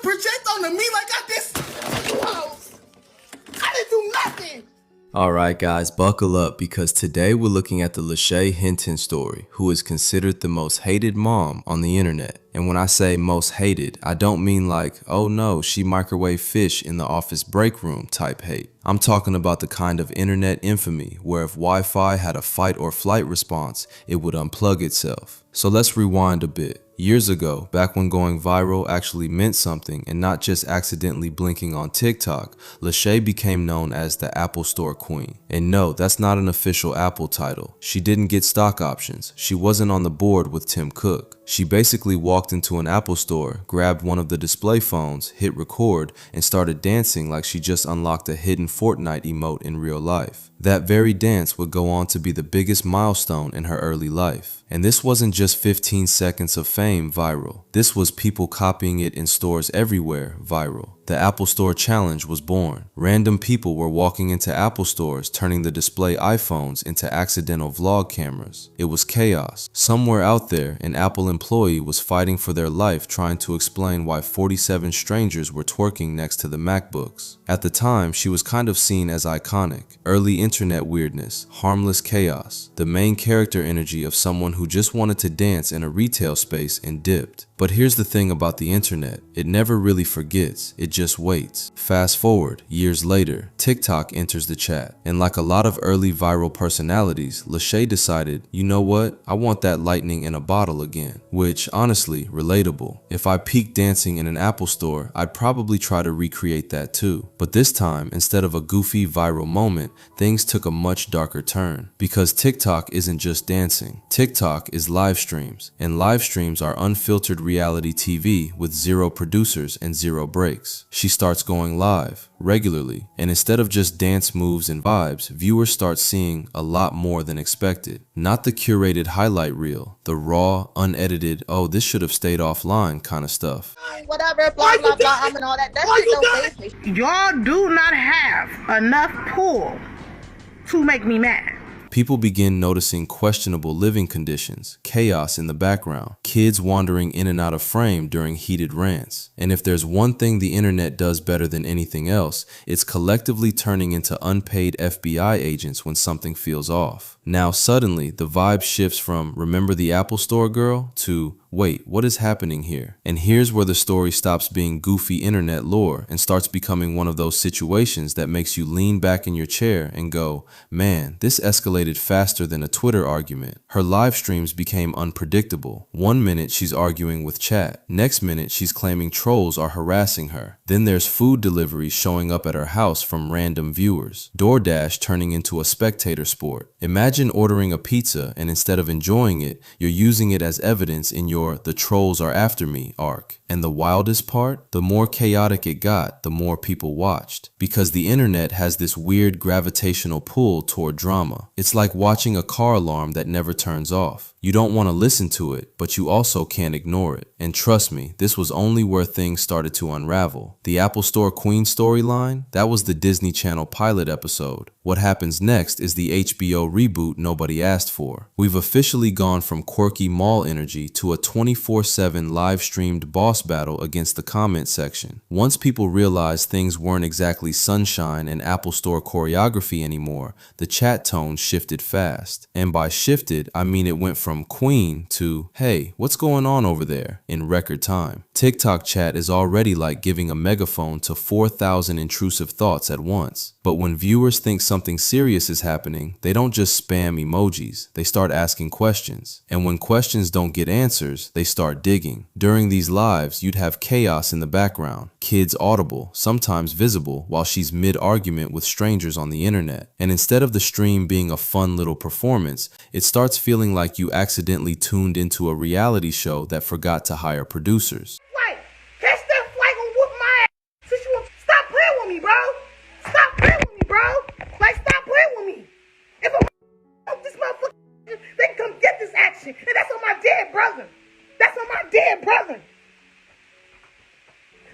project onto me like I did. Oh, I didn't do nothing. Alright guys, buckle up because today we're looking at the Lashay Hinton story, who is considered the most hated mom on the internet. And when I say most hated, I don't mean like, oh no, she microwaved fish in the office break room type hate. I'm talking about the kind of internet infamy where if Wi-Fi had a fight or flight response, it would unplug itself. So let's rewind a bit. Years ago, back when going viral actually meant something and not just accidentally blinking on TikTok, Lashay became known as the Apple Store Queen. And no, that's not an official Apple title. She didn't get stock options. She wasn't on the board with Tim Cook. She basically walked into an Apple store, grabbed one of the display phones, hit record, and started dancing like she just unlocked a hidden Fortnite emote in real life. That very dance would go on to be the biggest milestone in her early life. And this wasn't just 15 seconds of fame viral. This was people copying it in stores everywhere viral. The Apple Store Challenge was born. Random people were walking into Apple stores, turning the display iPhones into accidental vlog cameras. It was chaos. Somewhere out there, an Apple employee was fighting for their life trying to explain why 47 strangers were twerking next to the MacBooks. At the time, she was kind of seen as iconic. Early internet weirdness, harmless chaos, the main character energy of someone who just wanted to dance in a retail space and dipped. But here's the thing about the internet, it never really forgets, it just waits. Fast forward, years later, TikTok enters the chat, and like a lot of early viral personalities, Lashay decided, you know what, I want that lightning in a bottle again. Which, honestly, relatable. If I peaked dancing in an Apple store, I'd probably try to recreate that too. But this time, instead of a goofy viral moment, things took a much darker turn. Because TikTok isn't just dancing. TikTok is live streams, and live streams are unfiltered reality TV with zero producers and zero breaks. She starts going live regularly, and instead of just dance moves and vibes, viewers start seeing a lot more than expected. Not the curated highlight reel, the raw, unedited, oh this should have stayed offline kind of stuff. Whatever, blah blah blah, and all that. That shit don't faze me. Y'all do not have enough pull to make me mad. People begin noticing questionable living conditions, chaos in the background, kids wandering in and out of frame during heated rants. And if there's one thing the internet does better than anything else, it's collectively turning into unpaid FBI agents when something feels off. Now suddenly, the vibe shifts from remember the Apple Store girl to wait, what is happening here? And here's where the story stops being goofy internet lore and starts becoming one of those situations that makes you lean back in your chair and go, man, this escalated faster than a Twitter argument. Her live streams became unpredictable. One minute she's arguing with chat. Next minute she's claiming trolls are harassing her. Then there's food deliveries showing up at her house from random viewers. DoorDash turning into a spectator sport. Imagine ordering a pizza and instead of enjoying it, you're using it as evidence in your "the trolls are after me" arc. And the wildest part, the more chaotic it got, the more people watched. Because the internet has this weird gravitational pull toward drama. It's like watching a car alarm that never turns off. You don't want to listen to it, but you also can't ignore it. And trust me, this was only where things started to unravel. The Apple Store Queen storyline, that was the Disney Channel pilot episode. What happens next is the HBO reboot nobody asked for. We've officially gone from quirky mall energy to a 24/7 live-streamed boss battle against the comment section. Once people realized things weren't exactly sunshine and Apple Store choreography anymore, the chat tone shifted fast. And by shifted, I mean it went from queen to, hey, what's going on over there, in record time. TikTok chat is already like giving a megaphone to 4,000 intrusive thoughts at once. But when viewers think something serious is happening, they don't just spam emojis, they start asking questions. And when questions don't get answers, they start digging. During these lives, you'd have chaos in the background, kids audible, sometimes visible, while she's mid-argument with strangers on the internet. And instead of the stream being a fun little performance, it starts feeling like you accidentally tuned into a reality show that forgot to hire producers. Flight! Catch that flight and whoop my ass! Since you stop playing with me, bro! Stop playing with me, bro! Like, stop playing with me! If I'm this motherfucker, they can come get this action, and that's on my dead brother! That's on my dead brother!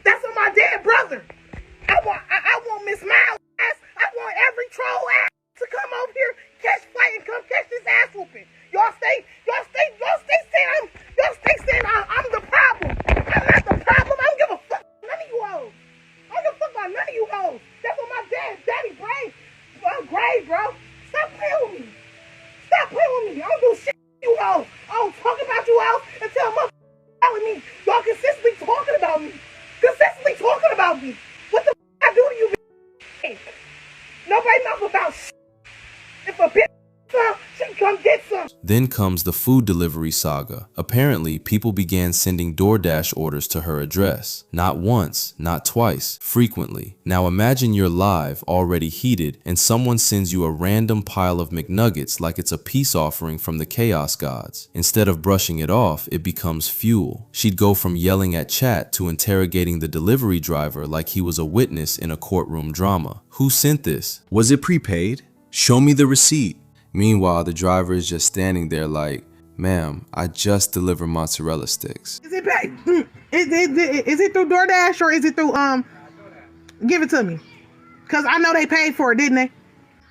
That's on my dead brother! I want Miss Miles ass, I want every troll ass to come over here, catch flight, and come catch this ass whooping. Y'all stay saying I'm the problem. I'm not the problem. I don't give a fuck. None of me. Y'all consistently talking about me. Consistently talking about me. What the I do to you, bitch? Nobody knows about shit. If a bitch she can come get some. Then comes the food delivery saga. Apparently, people began sending DoorDash orders to her address. Not once, not twice, frequently. Now imagine you're live, already heated, and someone sends you a random pile of McNuggets like it's a peace offering from the chaos gods. Instead of brushing it off, it becomes fuel. She'd go from yelling at chat to interrogating the delivery driver like he was a witness in a courtroom drama. Who sent this? Was it prepaid? Show me the receipt. Meanwhile, the driver is just standing there like, ma'am, I just delivered mozzarella sticks. Is it paid? Is it through DoorDash or is it through, give it to me. Cause I know they paid for it, didn't they?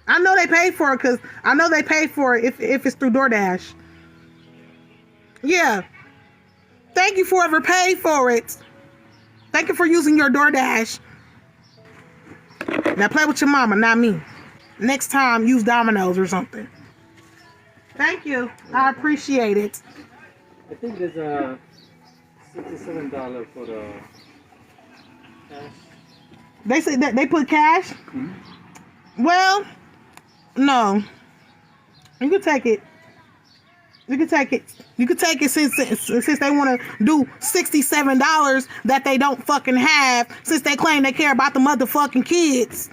I know they paid for it cause I know they paid for it if it's through DoorDash. Yeah. Thank you for whoever paid for it. Thank you for using your DoorDash. Now play with your mama, not me. Next time, use Domino's or something. Thank you. I appreciate it. I think there's a $67 for the cash. They said that they put cash? Mm-hmm. Well, no. You can take it. You can take it. You can take it since they want to do $67 that they don't fucking have, since they claim they care about the motherfucking kids.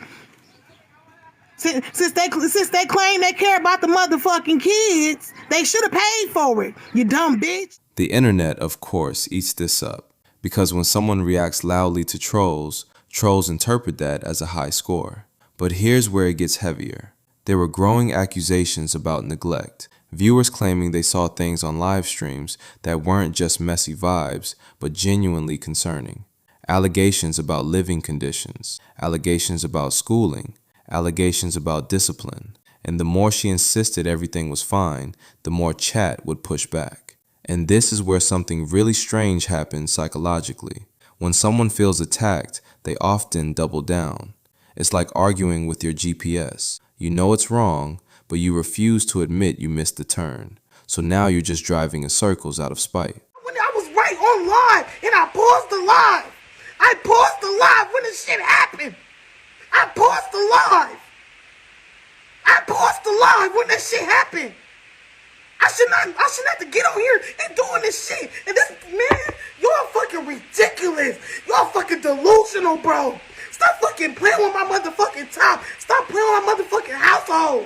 Since they claim they care about the motherfucking kids, they should have paid for it, you dumb bitch. The internet, of course, eats this up, because when someone reacts loudly to trolls, trolls interpret that as a high score. But here's where it gets heavier. There were growing accusations about neglect, viewers claiming they saw things on live streams that weren't just messy vibes, but genuinely concerning. Allegations about living conditions, allegations about schooling, allegations about discipline, and the more she insisted everything was fine, the more chat would push back. And this is where something really strange happens psychologically. When someone feels attacked, they often double down. It's like arguing with your GPS. You know it's wrong, but you refuse to admit you missed the turn. So now you're just driving in circles out of spite. When I was right on live and I paused the live. I paused the live when this shit happened. I paused the live. I paused the live when that shit happened. I shouldn't have to get on here and doing this shit. And this, man, y'all fucking ridiculous. Y'all fucking delusional, bro. Stop fucking playing with my motherfucking top. Stop playing with my motherfucking household.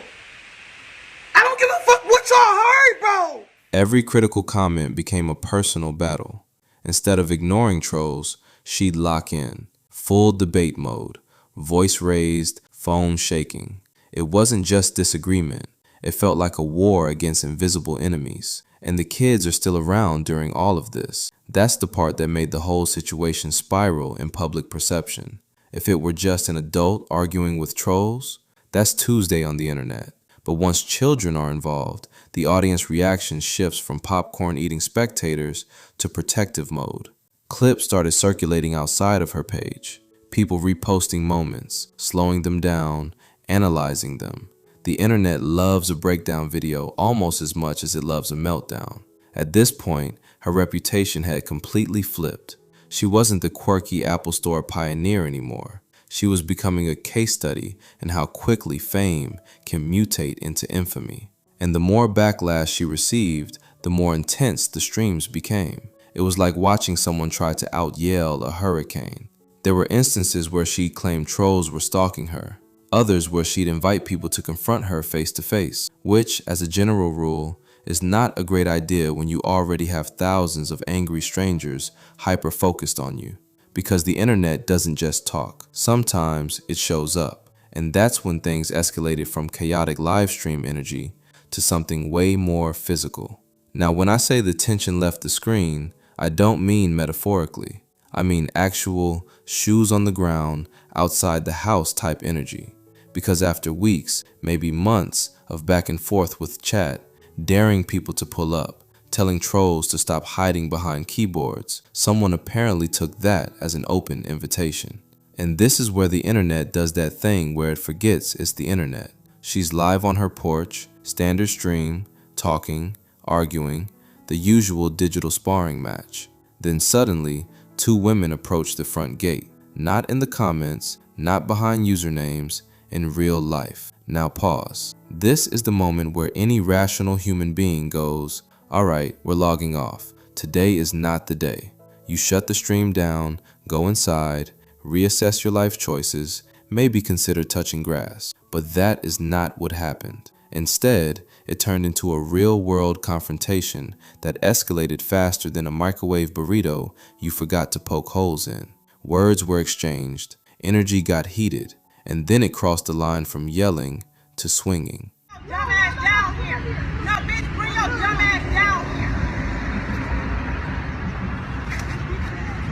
I don't give a fuck what y'all heard, bro. Every critical comment became a personal battle. Instead of ignoring trolls, she'd lock in. Full debate mode. Voice raised, phone shaking. It wasn't just disagreement. It felt like a war against invisible enemies. And the kids are still around during all of this. That's the part that made the whole situation spiral in public perception. If it were just an adult arguing with trolls, that's Tuesday on the internet. But once children are involved, the audience reaction shifts from popcorn-eating spectators to protective mode. Clips started circulating outside of her page. People reposting moments, slowing them down, analyzing them. The internet loves a breakdown video almost as much as it loves a meltdown. At this point, her reputation had completely flipped. She wasn't the quirky Apple Store pioneer anymore. She was becoming a case study in how quickly fame can mutate into infamy. And the more backlash she received, the more intense the streams became. It was like watching someone try to out-yell a hurricane. There were instances where she claimed trolls were stalking her, others where she'd invite people to confront her face to face, which, as a general rule, is not a great idea when you already have thousands of angry strangers hyper-focused on you. Because the internet doesn't just talk. Sometimes it shows up, and that's when things escalated from chaotic live stream energy to something way more physical. Now, when I say the tension left the screen, I don't mean metaphorically. I mean actual shoes on the ground, outside the house type energy. Because after weeks, maybe months of back and forth with chat, daring people to pull up, telling trolls to stop hiding behind keyboards, someone apparently took that as an open invitation. And this is where the internet does that thing where it forgets it's the internet. She's live on her porch, standard stream, talking, arguing, the usual digital sparring match. Then suddenly, two women approached the front gate. Not in the comments, not behind usernames, in real life. Now pause. This is the moment where any rational human being goes, alright, we're logging off. Today is not the day. You shut the stream down, go inside, reassess your life choices, maybe consider touching grass. But that is not what happened. Instead, it turned into a real-world confrontation that escalated faster than a microwave burrito you forgot to poke holes in. Words were exchanged, energy got heated, and then it crossed the line from yelling to swinging. Dumb ass down here. No, bitch, bring your dumb ass down here.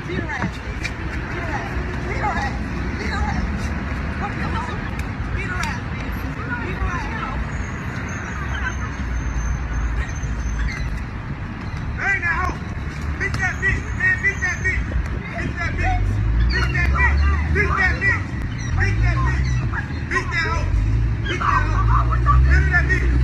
Beat her ass, bitch. Beat her ass. Beat her ass. Beat her ass. Beat her ass, bitch. Beat her ass. Bang that hoe. Beat that bitch. Man, beat that bitch. Beat that bitch. Beat that bitch. Beat that bitch. Beat that bitch. Beat that hoe. Beat that hoe. Beat that bitch. Beat that bitch.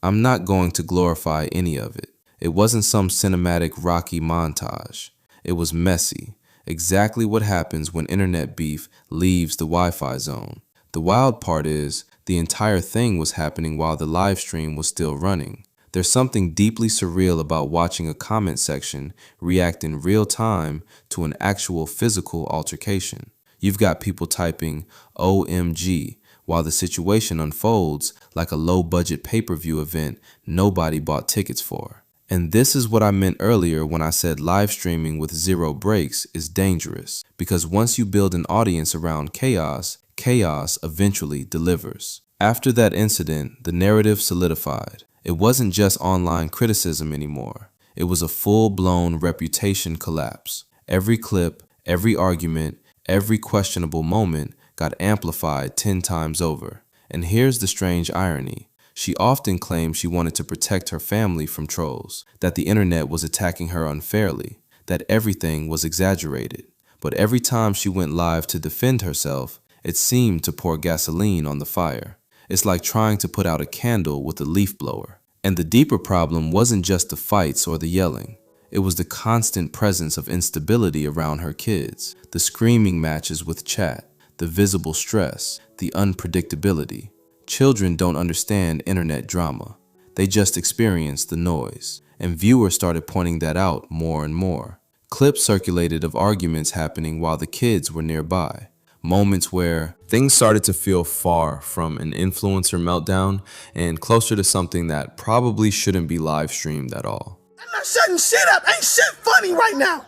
I'm not going to glorify any of it. It wasn't some cinematic Rocky montage. It was messy, exactly what happens when internet beef leaves the Wi-Fi zone. The wild part is, the entire thing was happening while the live stream was still running. There's something deeply surreal about watching a comment section react in real time to an actual physical altercation. You've got people typing OMG while the situation unfolds like a low-budget pay-per-view event nobody bought tickets for. And this is what I meant earlier when I said live streaming with zero breaks is dangerous, because once you build an audience around chaos, chaos eventually delivers. After that incident, the narrative solidified. It wasn't just online criticism anymore. It was a full-blown reputation collapse. Every clip, every argument, every questionable moment got amplified 10 times over. And here's the strange irony. She often claimed she wanted to protect her family from trolls, that the internet was attacking her unfairly, that everything was exaggerated. But every time she went live to defend herself, it seemed to pour gasoline on the fire. It's like trying to put out a candle with a leaf blower. And the deeper problem wasn't just the fights or the yelling. It was the constant presence of instability around her kids, the screaming matches with chat, the visible stress, the unpredictability. Children don't understand internet drama. They just experience the noise. And viewers started pointing that out more and more. Clips circulated of arguments happening while the kids were nearby. Moments where things started to feel far from an influencer meltdown and closer to something that probably shouldn't be live streamed at all. I'm not shutting shit up. Ain't shit funny right now.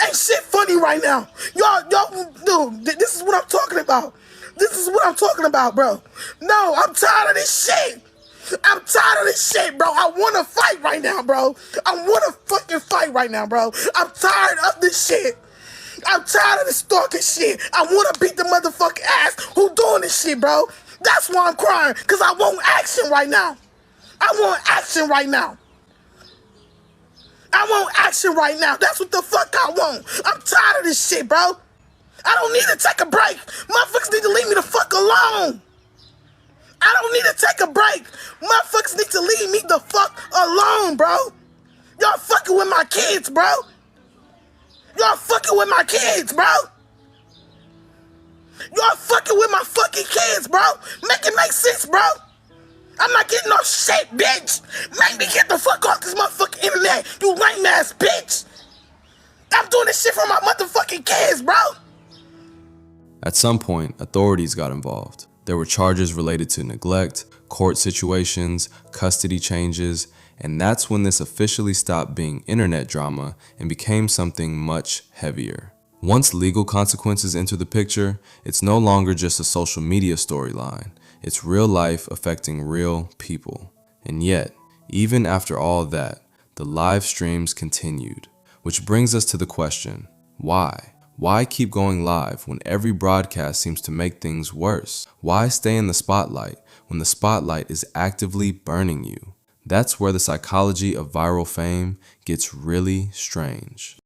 Ain't shit funny right now. Y'all, dude, this is what I'm talking about. This is what I'm talking about, bro. No, I'm tired of this shit. I'm tired of this shit, bro. I want to fight right now, bro. I want to fucking fight right now, bro. I'm tired of this shit. I'm tired of this stalking shit. I want to beat the motherfucking ass who doing this shit, bro. That's why I'm crying, because I want action right now. I want action right now. I want action right now. That's what the fuck I want. I'm tired of this shit, bro. I don't need to take a break. Motherfuckers need to leave me the fuck alone. I don't need to take a break. Motherfuckers need to leave me the fuck alone, bro. Y'all fucking with my kids, bro. Y'all fucking with my kids, bro. Y'all fucking with my fucking kids, bro. Make it make sense, bro. I'm not getting no shit, bitch. Make me get the fuck off this motherfucking internet, you lame ass bitch. I'm doing this shit for my motherfucking kids, bro. At some point, authorities got involved. There were charges related to neglect, court situations, custody changes, and that's when this officially stopped being internet drama and became something much heavier. Once legal consequences enter the picture, it's no longer just a social media storyline. It's real life affecting real people. And yet, even after all that, the live streams continued. Which brings us to the question, why? Why keep going live when every broadcast seems to make things worse? Why stay in the spotlight when the spotlight is actively burning you? That's where the psychology of viral fame gets really strange.